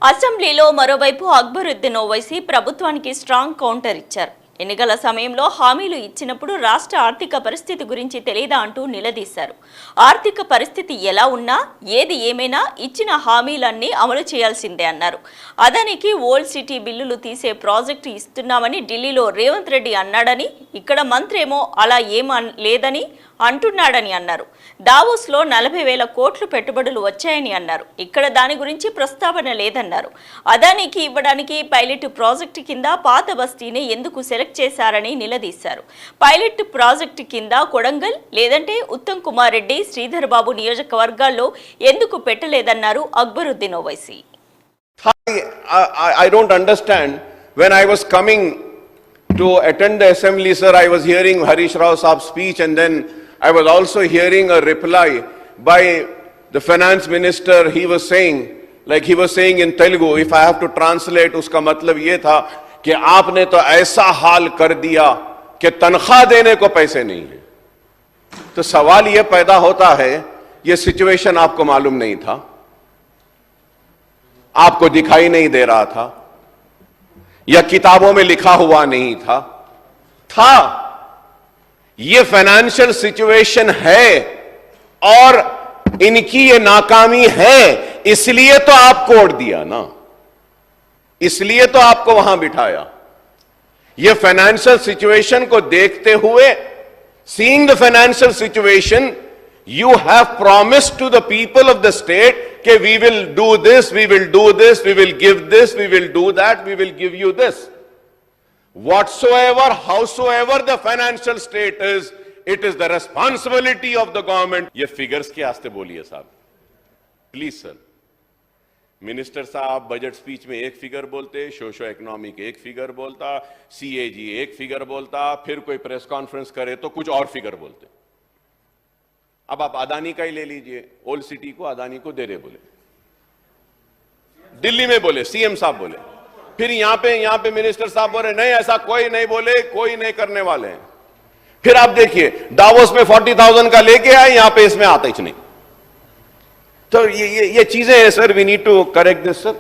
అసెంబ్లీలో మరోవైపు అక్బరుద్దీన్ ఓవైసీ ప్రభుత్వానికి స్ట్రాంగ్ కౌంటర్ ఇచ్చారు. ఎన్నికల సమయంలో హామీలు ఇచ్చినప్పుడు రాష్ట్ర ఆర్థిక పరిస్థితి గురించి తెలియదా అంటూ నిలదీశారు. ఆర్థిక పరిస్థితి ఎలా ఉన్నా ఏది ఏమైనా ఇచ్చిన హామీలన్నీ అమలు చేయాల్సిందే అన్నారు. అదానికి ఓల్డ్ సిటీ బిల్లులు తీసే ప్రాజెక్టు ఇస్తున్నామని ఢిల్లీలో రేవంత్ రెడ్డి అన్నాడని, ఇక్కడ మంత్రేమో అలా లేదని అంటున్నాడని అన్నారు. దావోస్లో 40,000 కోట్లు పెట్టుబడులు వచ్చాయని అన్నారు. ఇక్కడ దాని గురించి ప్రస్తావన లేదన్నారు. అదానికి ఇవ్వడానికి పైలట్ ప్రాజెక్టు కింద పాత బస్తీని ఎందుకు సెలెక్ట్ చేశారని నిలదీశారు. పైలట్ ప్రాజెక్టు కింద కొడంగల్ లేదంటే ఉత్తమ్ కుమార్ రెడ్డి, శ్రీధర్ బాబు నియోజకవర్గాల్లో ఎందుకు పెట్టలేదన్నారు Akbaruddin Owaisi. I don't understand. When I was coming to attend the assembly, sir, I was hearing Harish Rao Saab's speech, and then I was also hearing a reply by the finance minister. He was saying in Telugu, if I have to translate, uska matlab ye tha कि आपने तो ऐसा हाल कर दिया कि तनख्वाह देने को पैसे नहीं है. तो सवाल यह पैदा होता है, यह सिचुएशन आपको मालूम नहीं था, आपको दिखाई नहीं दे रहा था, या किताबों में लिखा हुआ नहीं था. यह फाइनेंशियल सिचुएशन है और इनकी यह नाकामी है, इसलिए तो आपको वोट दिया ना, इसलिए तो आपको वहां बिठाया. यह फाइनेंशियल सिचुएशन को देखते हुए, seeing the financial situation, you have promised to the people of the state that we will do this, we will do this, we will give this, we will do that, we will give you this. Whatsoever, howsoever the financial state is, it is the responsibility of the government. ये figures के आस्ते बोलिए साहब, please sir. Minister साहब budget speech में एक figure बोलते, socio economic एक फिगर बोलता, सीएजी एक फिगर बोलता, फिर कोई प्रेस कॉन्फ्रेंस करे तो कुछ और फिगर बोलते. अब आप अदानी का ही ले लीजिए, ओल्ड सिटी को अदानी को दे रहे बोले, दिल्ली में बोले, सीएम साहब बोले, फिर यहां पे मिनिस्टर साहब बोले नहीं ऐसा कोई नहीं बोले, कोई नहीं करने वाले हैं. फिर आप देखिए दावोस में 40,000 का लेके आए, यहां पे इसमें आता ही नहीं. तो ये चीजें हैं sir, we need to correct this sir.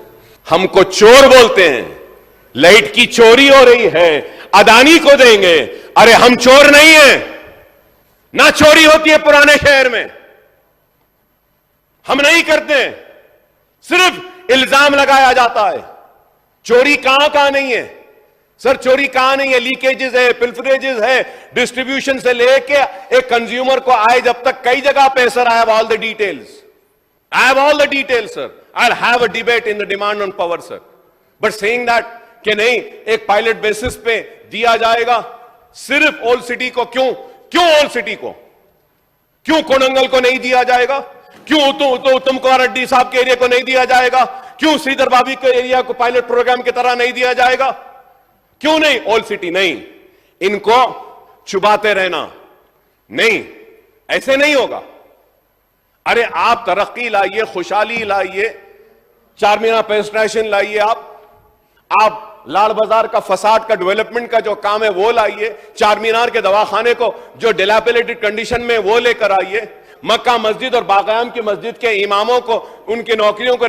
हमको चोर बोलते हैं, लाइट की चोरी हो रही है, अदानी को देंगे. अरे हम चोर नहीं है ना, चोरी होती है पुराने शहर में, हम नहीं करते, सिर्फ इल्जाम लगाया जाता है. चोरी कहां नहीं है सर, चोरी कहां नहीं है. लीकेजेस है, पिल्फरेजेस है, डिस्ट्रीब्यूशन से लेके एक कंज्यूमर को आए जब तक कई जगह पे sir. I have all the details, I have all the details, sir. I'll have a debate in the demand on power, sir. But saying that कि नहीं एक पायलट बेसिस पे दिया जाएगा सिर्फ ओल्ड सिटी को, क्यों ओल्ड सिटी को, क्यों कोडंगल को नहीं दिया जाएगा, क्यों उत्तम कुमार रेड्डी साहब के एरिया को नहीं दिया जाएगा, क्यों श्रीधर बाबू के एरिया को पायलट प्रोग्राम की तरह नहीं दिया जाएगा, क्यों नहीं ओल्ड सिटी नहीं. इनको छुपाते रहना नहीं, ऐसे नहीं होगा. अरे आप तरक्की लाइए, खुशहाली लाइए, चारमीनार पेट्रोल स्टेशन लाइए, आप लाल बाजार का फसाद का डेवलपमेंट का जो काम है वो लाइए, चारमीनार के दवाखाने को जो डिलैपिलेटेड कंडीशन में वो लेकर आइए, मक्का मस्जिद और बागयाम की मस्जिद के इमामों को उनकी नौकरियों को